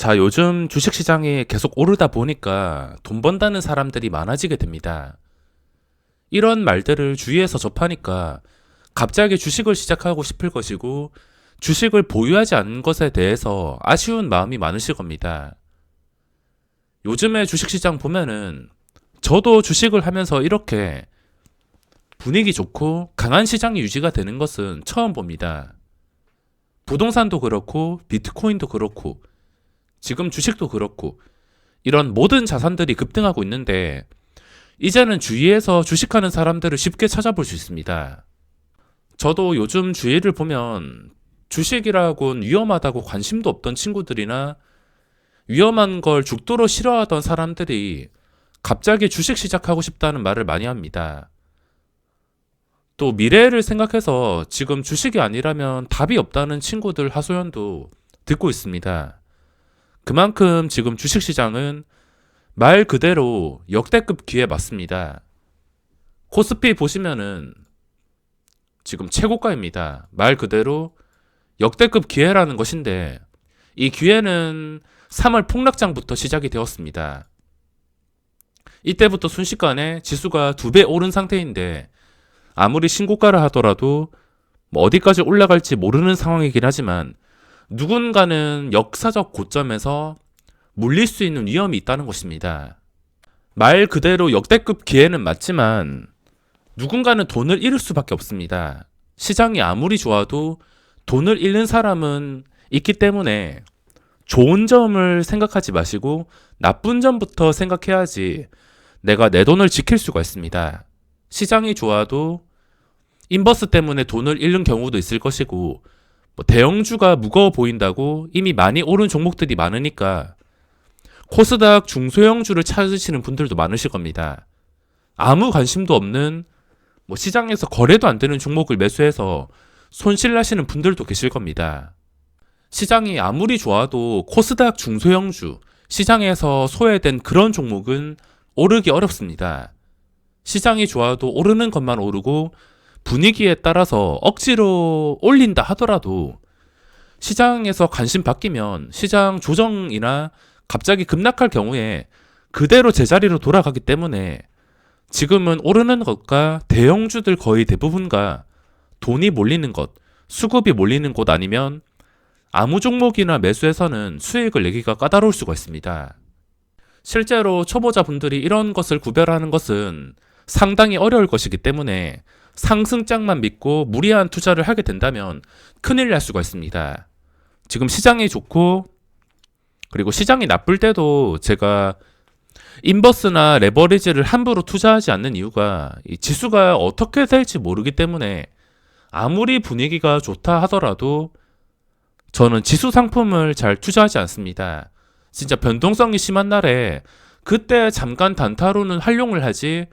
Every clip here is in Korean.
자, 요즘 주식시장이 계속 오르다 보니까 돈 번다는 사람들이 많아지게 됩니다. 이런 말들을 주위에서 접하니까 갑자기 주식을 시작하고 싶을 것이고 주식을 보유하지 않은 것에 대해서 아쉬운 마음이 많으실 겁니다. 요즘에 주식시장 보면은 저도 주식을 하면서 이렇게 분위기 좋고 강한 시장이 유지가 되는 것은 처음 봅니다. 부동산도 그렇고 비트코인도 그렇고 지금 주식도 그렇고 이런 모든 자산들이 급등하고 있는데 이제는 주위에서 주식하는 사람들을 쉽게 찾아볼 수 있습니다. 저도 요즘 주위를 보면 주식이라곤 위험하다고 관심도 없던 친구들이나 위험한 걸 죽도록 싫어하던 사람들이 갑자기 주식 시작하고 싶다는 말을 많이 합니다. 또 미래를 생각해서 지금 주식이 아니라면 답이 없다는 친구들 하소연도 듣고 있습니다. 그만큼 지금 주식시장은 말 그대로 역대급 기회에 맞습니다. 코스피 보시면은 지금 최고가입니다. 말 그대로 역대급 기회라는 것인데 이 기회는 3월 폭락장부터 시작이 되었습니다. 이때부터 순식간에 지수가 2배 오른 상태인데 아무리 신고가를 하더라도 어디까지 올라갈지 모르는 상황이긴 하지만 누군가는 역사적 고점에서 물릴 수 있는 위험이 있다는 것입니다. 말 그대로 역대급 기회는 맞지만 누군가는 돈을 잃을 수밖에 없습니다. 시장이 아무리 좋아도 돈을 잃는 사람은 있기 때문에 좋은 점을 생각하지 마시고 나쁜 점부터 생각해야지 내가 내 돈을 지킬 수가 있습니다. 시장이 좋아도 인버스 때문에 돈을 잃는 경우도 있을 것이고 대형주가 무거워 보인다고 이미 많이 오른 종목들이 많으니까 코스닥 중소형주를 찾으시는 분들도 많으실 겁니다. 아무 관심도 없는 시장에서 거래도 안 되는 종목을 매수해서 손실 나시는 분들도 계실 겁니다. 시장이 아무리 좋아도 코스닥 중소형주, 시장에서 소외된 그런 종목은 오르기 어렵습니다. 시장이 좋아도 오르는 것만 오르고 분위기에 따라서 억지로 올린다 하더라도 시장에서 관심 바뀌면 시장 조정이나 갑자기 급락할 경우에 그대로 제자리로 돌아가기 때문에 지금은 오르는 것과 대형주들 거의 대부분과 돈이 몰리는 것, 수급이 몰리는 곳 아니면 아무 종목이나 매수해서는 수익을 내기가 까다로울 수가 있습니다. 실제로 초보자분들이 이런 것을 구별하는 것은 상당히 어려울 것이기 때문에 상승장만 믿고 무리한 투자를 하게 된다면 큰일 날 수가 있습니다. 지금 시장이 좋고 그리고 시장이 나쁠 때도 제가 인버스나 레버리지를 함부로 투자하지 않는 이유가 이 지수가 어떻게 될지 모르기 때문에 아무리 분위기가 좋다 하더라도 저는 지수 상품을 잘 투자하지 않습니다. 진짜 변동성이 심한 날에 그때 잠깐 단타로는 활용을 하지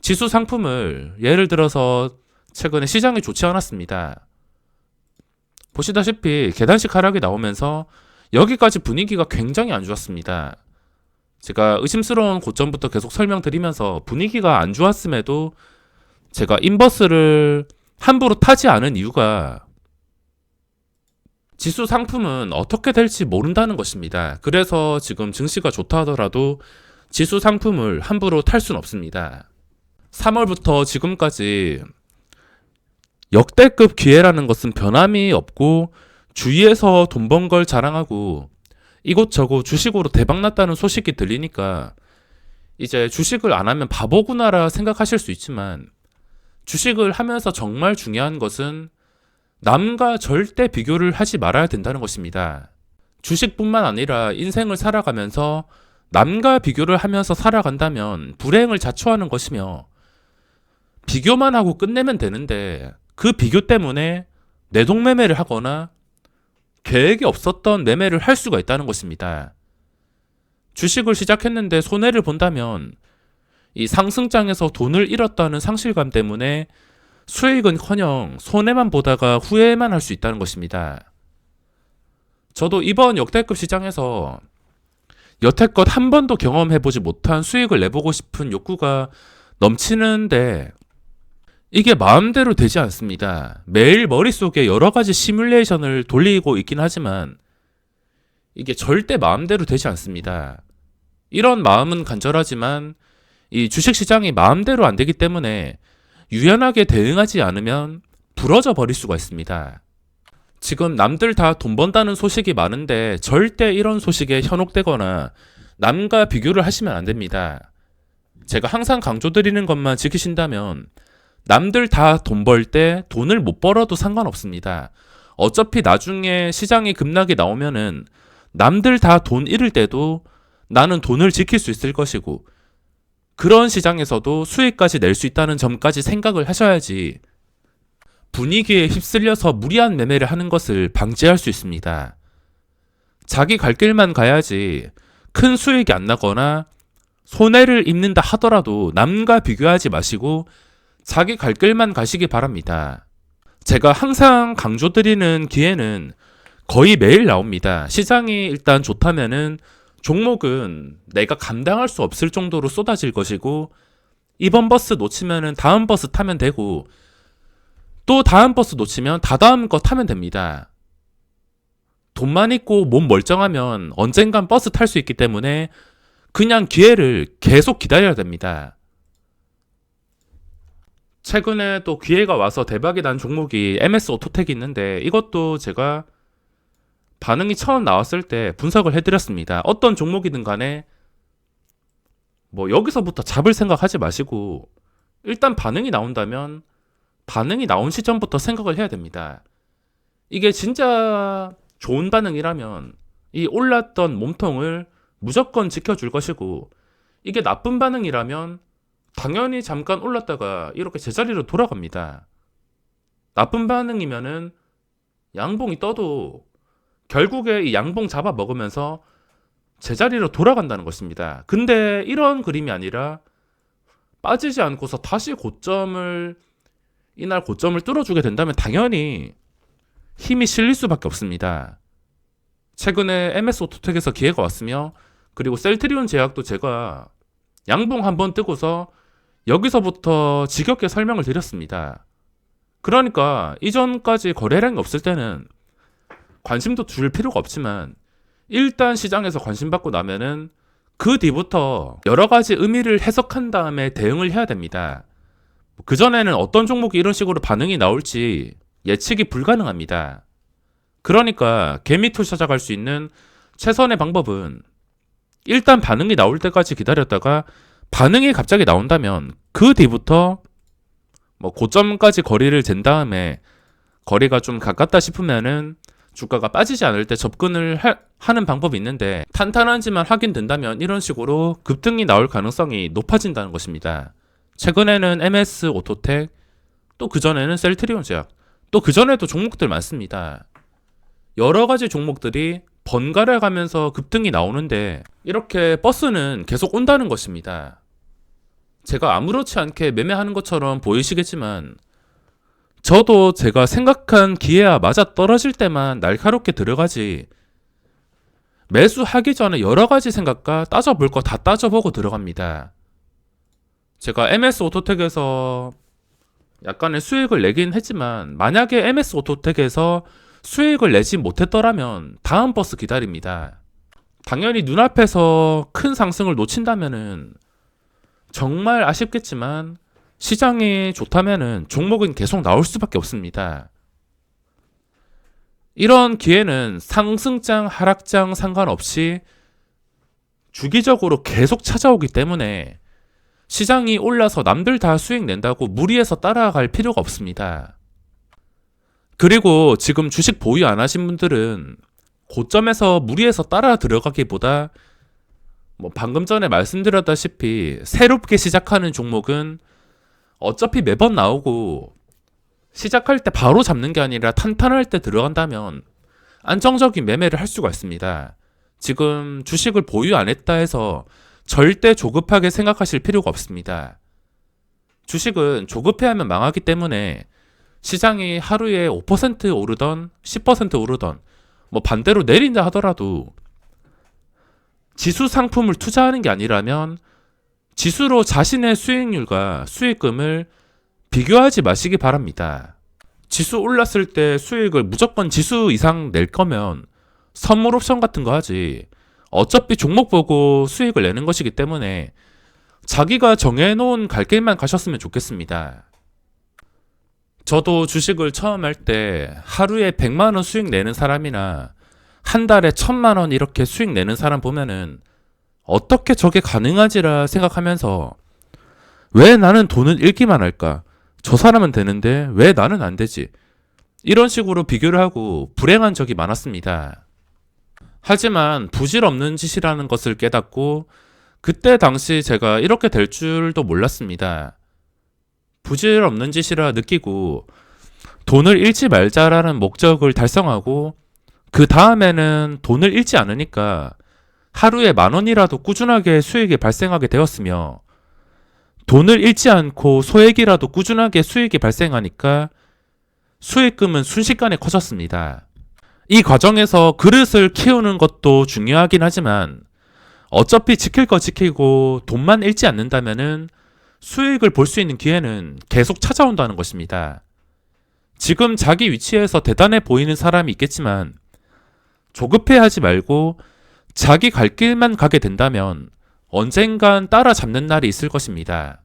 지수 상품을 예를 들어서 최근에 시장이 좋지 않았습니다. 보시다시피 계단식 하락이 나오면서 여기까지 분위기가 굉장히 안 좋았습니다. 제가 의심스러운 고점부터 계속 설명드리면서 분위기가 안 좋았음에도 제가 인버스를 함부로 타지 않은 이유가 지수 상품은 어떻게 될지 모른다는 것입니다. 그래서 지금 증시가 좋다 하더라도 지수 상품을 함부로 탈 수는 없습니다. 3월부터 지금까지 역대급 기회라는 것은 변함이 없고 주위에서 돈 번 걸 자랑하고 이곳저곳 주식으로 대박났다는 소식이 들리니까 이제 주식을 안 하면 바보구나라 생각하실 수 있지만 주식을 하면서 정말 중요한 것은 남과 절대 비교를 하지 말아야 된다는 것입니다. 주식뿐만 아니라 인생을 살아가면서 남과 비교를 하면서 살아간다면 불행을 자초하는 것이며 비교만 하고 끝내면 되는데 그 비교 때문에 내동매매를 하거나 계획이 없었던 매매를 할 수가 있다는 것입니다. 주식을 시작했는데 손해를 본다면 이 상승장에서 돈을 잃었다는 상실감 때문에 수익은커녕 손해만 보다가 후회만 할 수 있다는 것입니다. 저도 이번 역대급 시장에서 여태껏 한 번도 경험해보지 못한 수익을 내보고 싶은 욕구가 넘치는데 이게 마음대로 되지 않습니다. 매일 머릿속에 여러 가지 시뮬레이션을 돌리고 있긴 하지만 이게 절대 마음대로 되지 않습니다. 이런 마음은 간절하지만 이 주식시장이 마음대로 안 되기 때문에 유연하게 대응하지 않으면 부러져 버릴 수가 있습니다. 지금 남들 다 돈 번다는 소식이 많은데 절대 이런 소식에 현혹되거나 남과 비교를 하시면 안 됩니다. 제가 항상 강조드리는 것만 지키신다면 남들 다 돈 벌 때 돈을 못 벌어도 상관없습니다. 어차피 나중에 시장이 급락이 나오면은 남들 다 돈 잃을 때도 나는 돈을 지킬 수 있을 것이고 그런 시장에서도 수익까지 낼 수 있다는 점까지 생각을 하셔야지 분위기에 휩쓸려서 무리한 매매를 하는 것을 방지할 수 있습니다. 자기 갈 길만 가야지 큰 수익이 안 나거나 손해를 입는다 하더라도 남과 비교하지 마시고 자기 갈 길만 가시기 바랍니다. 제가 항상 강조드리는 기회는 거의 매일 나옵니다. 시장이 일단 좋다면은 종목은 내가 감당할 수 없을 정도로 쏟아질 것이고 이번 버스 놓치면은 다음 버스 타면 되고 또 다음 버스 놓치면 다다음 거 타면 됩니다. 돈만 있고 몸 멀쩡하면 언젠간 버스 탈 수 있기 때문에 그냥 기회를 계속 기다려야 됩니다. 최근에 또 기회가 와서 대박이 난 종목이 MS 오토텍이 있는데 이것도 제가 반응이 처음 나왔을 때 분석을 해드렸습니다. 어떤 종목이든 간에 뭐 여기서부터 잡을 생각하지 마시고 일단 반응이 나온다면 반응이 나온 시점부터 생각을 해야 됩니다. 이게 진짜 좋은 반응이라면 이 올랐던 몸통을 무조건 지켜줄 것이고 이게 나쁜 반응이라면 당연히 잠깐 올랐다가 이렇게 제자리로 돌아갑니다. 나쁜 반응이면은 양봉이 떠도 결국에 이 양봉 잡아 먹으면서 제자리로 돌아간다는 것입니다. 근데 이런 그림이 아니라 빠지지 않고서 다시 이날 고점을 뚫어주게 된다면 당연히 힘이 실릴 수밖에 없습니다. 최근에 MS 오토텍에서 기회가 왔으며 그리고 셀트리온 제약도 제가 양봉 한번 뜨고서 여기서부터 지겹게 설명을 드렸습니다. 그러니까 이전까지 거래량이 없을 때는 관심도 줄 필요가 없지만 일단 시장에서 관심 받고 나면은 그 뒤부터 여러 가지 의미를 해석한 다음에 대응을 해야 됩니다. 그전에는 어떤 종목이 이런 식으로 반응이 나올지 예측이 불가능합니다. 그러니까 개미투 찾아갈 수 있는 최선의 방법은 일단 반응이 나올 때까지 기다렸다가 반응이 갑자기 나온다면 그 뒤부터 고점까지 거리를 잰 다음에 거리가 좀 가깝다 싶으면은 주가가 빠지지 않을 때 접근을 하는 방법이 있는데 탄탄한지만 확인된다면 이런 식으로 급등이 나올 가능성이 높아진다는 것입니다. 최근에는 MS 오토텍, 또 그전에는 셀트리온 제약, 또 그전에도 종목들 많습니다. 여러 가지 종목들이 번갈아 가면서 급등이 나오는데 이렇게 버스는 계속 온다는 것입니다. 제가 아무렇지 않게 매매하는 것처럼 보이시겠지만 저도 제가 생각한 기회와 맞아 떨어질 때만 날카롭게 들어가지 매수하기 전에 여러 가지 생각과 따져볼 거 다 따져보고 들어갑니다. 제가 MS 오토텍에서 약간의 수익을 내긴 했지만 만약에 MS 오토텍에서 수익을 내지 못했더라면 다음 버스 기다립니다. 당연히 눈앞에서 큰 상승을 놓친다면은 정말 아쉽겠지만 시장이 좋다면은 종목은 계속 나올 수밖에 없습니다. 이런 기회는 상승장, 하락장 상관없이 주기적으로 계속 찾아오기 때문에 시장이 올라서 남들 다 수익 낸다고 무리해서 따라갈 필요가 없습니다. 그리고 지금 주식 보유 안 하신 분들은 고점에서 무리해서 따라 들어가기보다 방금 전에 말씀드렸다시피 새롭게 시작하는 종목은 어차피 매번 나오고 시작할 때 바로 잡는 게 아니라 탄탄할 때 들어간다면 안정적인 매매를 할 수가 있습니다. 지금 주식을 보유 안 했다 해서 절대 조급하게 생각하실 필요가 없습니다. 주식은 조급해하면 망하기 때문에 시장이 하루에 5% 오르던 10% 오르던 반대로 내린다 하더라도 지수 상품을 투자하는 게 아니라면 지수로 자신의 수익률과 수익금을 비교하지 마시기 바랍니다. 지수 올랐을 때 수익을 무조건 지수 이상 낼 거면 선물 옵션 같은 거 하지. 어차피 종목 보고 수익을 내는 것이기 때문에 자기가 정해놓은 갈 길만 가셨으면 좋겠습니다. 저도 주식을 처음 할 때 하루에 100만 원 수익 내는 사람이나 한 달에 1000만 원 이렇게 수익 내는 사람 보면은 어떻게 저게 가능하지라 생각하면서 왜 나는 돈을 잃기만 할까? 저 사람은 되는데 왜 나는 안 되지? 이런 식으로 비교를 하고 불행한 적이 많았습니다. 하지만 부질없는 짓이라는 것을 깨닫고 그때 당시 제가 이렇게 될 줄도 몰랐습니다. 부질없는 짓이라 느끼고 돈을 잃지 말자라는 목적을 달성하고 그 다음에는 돈을 잃지 않으니까 하루에 10,000원이라도 꾸준하게 수익이 발생하게 되었으며 돈을 잃지 않고 소액이라도 꾸준하게 수익이 발생하니까 수익금은 순식간에 커졌습니다. 이 과정에서 그릇을 키우는 것도 중요하긴 하지만 어차피 지킬 거 지키고 돈만 잃지 않는다면은 수익을 볼 수 있는 기회는 계속 찾아온다는 것입니다. 지금 자기 위치에서 대단해 보이는 사람이 있겠지만 조급해 하지 말고 자기 갈 길만 가게 된다면 언젠간 따라잡는 날이 있을 것입니다.